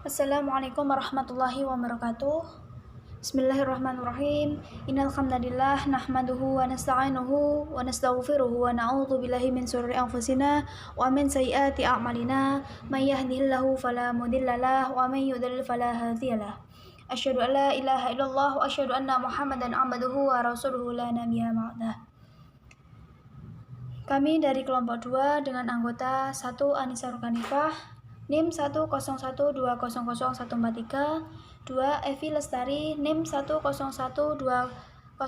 Assalamualaikum warahmatullahi wabarakatuh. Bismillahirrahmanirrahim. Innal hamdalillah nahmaduhu wa nasta'inuhu wa nastaghfiruhu wa na'udzu billahi min shururi anfusina wa min sayyiati a'malina. May yahdihillahu fala mudhillalah wa may yudhlil fala hadiyalah. Asyhadu an la ilaha illallah wa asyhadu anna Muhammadan 'abduhu wa rasuluhu la nabiyya ba'dah. Kami dari kelompok 2 dengan anggota 1 Anissa Rukanifah, NIM 101200143, 2 Evi Lestari, NIM 101200146.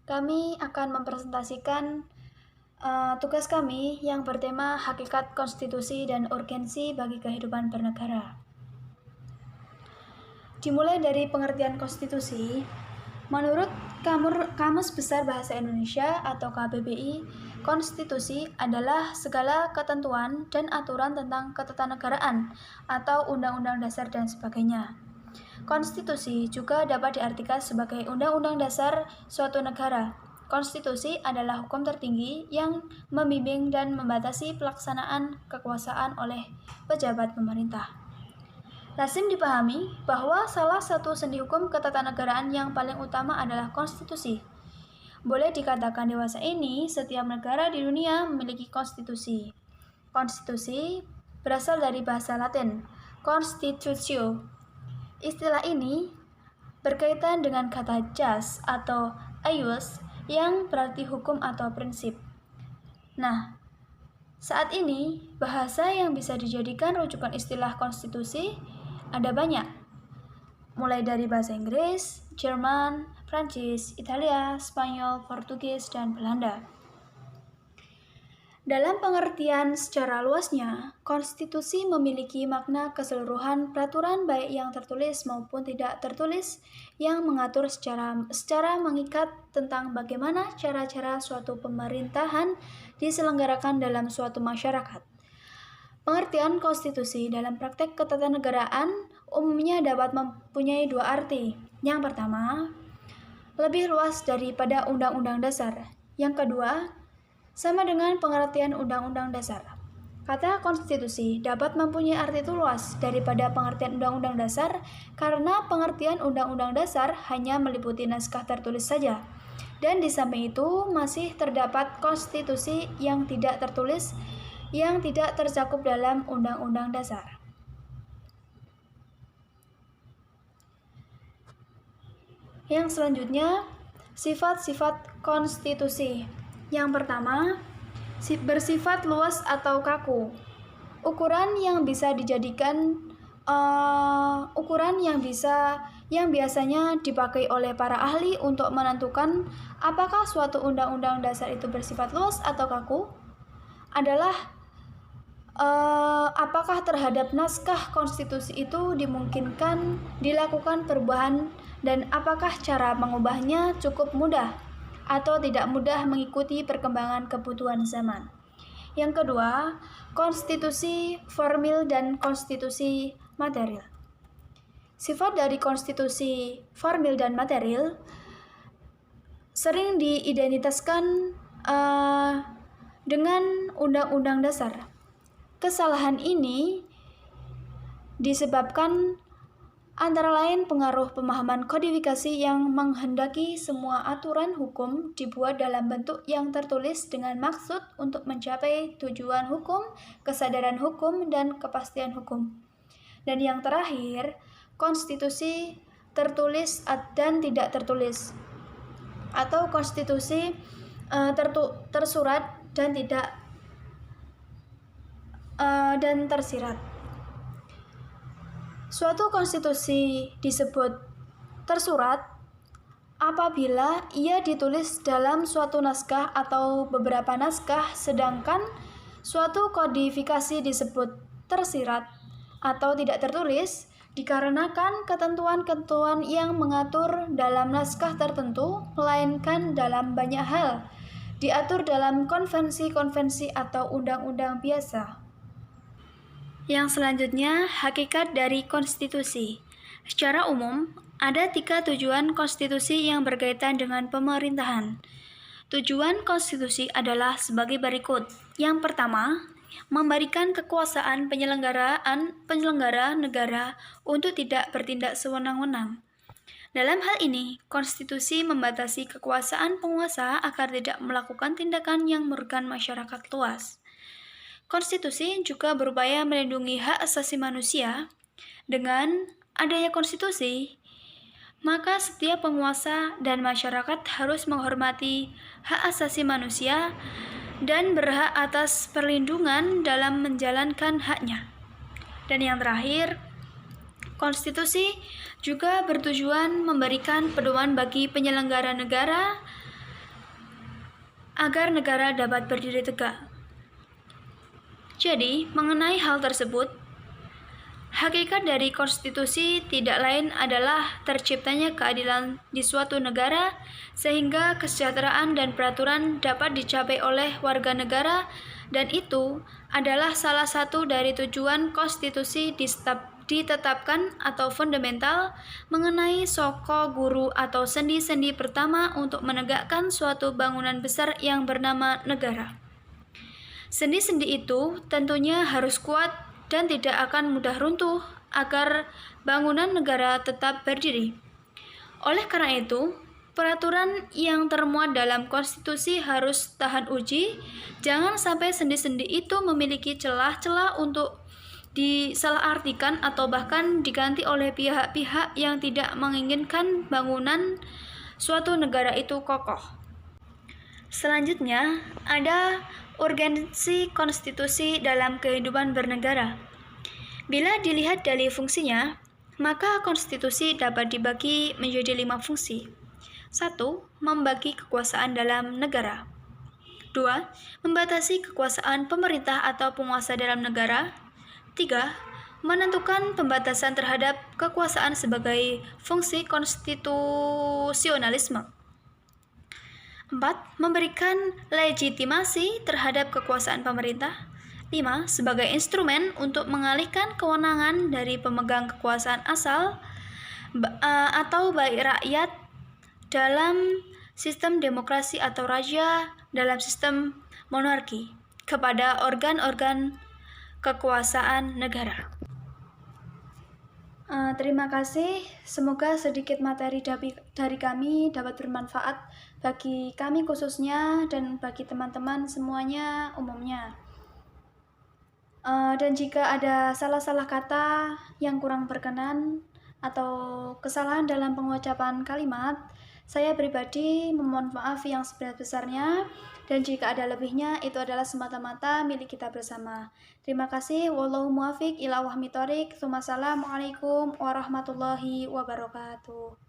Kami akan mempresentasikan tugas kami yang bertema hakikat konstitusi dan urgensi bagi kehidupan bernegara. Dimulai dari pengertian konstitusi. Menurut Kamus Besar Bahasa Indonesia atau KBBI, konstitusi adalah segala ketentuan dan aturan tentang ketatanegaraan atau undang-undang dasar dan sebagainya. Konstitusi juga dapat diartikan sebagai undang-undang dasar suatu negara. Konstitusi adalah hukum tertinggi yang membimbing dan membatasi pelaksanaan kekuasaan oleh pejabat pemerintah. Lazim dipahami bahwa salah satu sendi hukum ketatanegaraan yang paling utama adalah konstitusi. Boleh dikatakan dewasa ini, setiap negara di dunia memiliki konstitusi. Konstitusi berasal dari bahasa Latin, constitutio. Istilah ini berkaitan dengan kata jus atau ius yang berarti hukum atau prinsip. Nah, saat ini bahasa yang bisa dijadikan rujukan istilah konstitusi ada banyak, mulai dari bahasa Inggris, Jerman, Prancis, Italia, Spanyol, Portugis, dan Belanda. Dalam pengertian secara luasnya, konstitusi memiliki makna keseluruhan peraturan baik yang tertulis maupun tidak tertulis yang mengatur secara mengikat tentang bagaimana cara-cara suatu pemerintahan diselenggarakan dalam suatu masyarakat. Pengertian konstitusi dalam praktek ketatanegaraan umumnya dapat mempunyai dua arti. Yang pertama, lebih luas daripada undang-undang dasar. Yang kedua, sama dengan pengertian undang-undang dasar. Kata konstitusi dapat mempunyai arti itu luas daripada pengertian undang-undang dasar karena pengertian undang-undang dasar hanya meliputi naskah tertulis saja. Dan di samping itu masih terdapat konstitusi yang tidak tertulis yang tidak tercakup dalam undang-undang dasar. Yang selanjutnya, sifat-sifat konstitusi. Yang pertama, bersifat luas atau kaku. Ukuran yang biasanya dipakai oleh para ahli untuk menentukan apakah suatu undang-undang dasar itu bersifat luas atau kaku adalah apakah terhadap naskah konstitusi itu dimungkinkan dilakukan perubahan dan apakah cara mengubahnya cukup mudah atau tidak mudah mengikuti perkembangan kebutuhan zaman. Yang kedua, konstitusi formil dan konstitusi material. Sifat dari konstitusi formil dan material sering diidentitaskan dengan undang-undang dasar. Kesalahan ini disebabkan antara lain pengaruh pemahaman kodifikasi yang menghendaki semua aturan hukum dibuat dalam bentuk yang tertulis dengan maksud untuk mencapai tujuan hukum, kesadaran hukum, dan kepastian hukum. Dan yang terakhir, konstitusi tertulis dan tidak tertulis, atau konstitusi tersurat dan tidak dan tersirat. Suatu konstitusi disebut tersurat apabila ia ditulis dalam suatu naskah atau beberapa naskah, sedangkan suatu kodifikasi disebut tersirat atau tidak tertulis dikarenakan ketentuan-ketentuan yang mengatur dalam naskah tertentu, melainkan dalam banyak hal diatur dalam konvensi-konvensi atau undang-undang biasa. Yang selanjutnya, hakikat dari konstitusi. Secara umum, ada 3 tujuan konstitusi yang berkaitan dengan pemerintahan. Tujuan konstitusi adalah sebagai berikut. Yang pertama, memberikan kekuasaan penyelenggara negara untuk tidak bertindak sewenang-wenang. Dalam hal ini, konstitusi membatasi kekuasaan penguasa agar tidak melakukan tindakan yang merugikan masyarakat luas. Konstitusi juga berupaya melindungi hak asasi manusia. Dengan adanya konstitusi, maka setiap penguasa dan masyarakat harus menghormati hak asasi manusia dan berhak atas perlindungan dalam menjalankan haknya. Dan yang terakhir, konstitusi juga bertujuan memberikan pedoman bagi penyelenggara negara agar negara dapat berdiri tegak. Jadi, mengenai hal tersebut, hakikat dari konstitusi tidak lain adalah terciptanya keadilan di suatu negara sehingga kesejahteraan dan peraturan dapat dicapai oleh warga negara, dan itu adalah salah satu dari tujuan konstitusi ditetapkan atau fundamental mengenai soko guru atau sendi-sendi pertama untuk menegakkan suatu bangunan besar yang bernama negara. Sendi-sendi itu tentunya harus kuat dan tidak akan mudah runtuh agar bangunan negara tetap berdiri. Oleh karena itu, peraturan yang termuat dalam konstitusi harus tahan uji. Jangan sampai sendi-sendi itu memiliki celah-celah untuk disalahartikan atau bahkan diganti oleh pihak-pihak yang tidak menginginkan bangunan suatu negara itu kokoh. Selanjutnya, ada urgensi konstitusi dalam kehidupan bernegara. Bila dilihat dari fungsinya, maka konstitusi dapat dibagi menjadi 5 fungsi. 1. Membagi kekuasaan dalam negara. 2. Membatasi kekuasaan pemerintah atau penguasa dalam negara. 3. Menentukan pembatasan terhadap kekuasaan sebagai fungsi konstitusionalisme. 4. Memberikan legitimasi terhadap kekuasaan pemerintah. 5. Sebagai instrumen untuk mengalihkan kewenangan dari pemegang kekuasaan asal atau baik rakyat dalam sistem demokrasi atau raja dalam sistem monarki kepada organ-organ kekuasaan negara. Terima kasih. Semoga sedikit materi dari kami dapat bermanfaat bagi kami khususnya dan bagi teman-teman semuanya umumnya. Dan jika ada salah-salah kata yang kurang berkenan atau kesalahan dalam pengucapan kalimat, saya pribadi memohon maaf yang sebesar-besarnya, dan jika ada lebihnya itu adalah semata-mata milik kita bersama. Terima kasih. Wallahu muwaffiq ila aqwamit thoriq. Wassalamualaikum warahmatullahi wabarakatuh.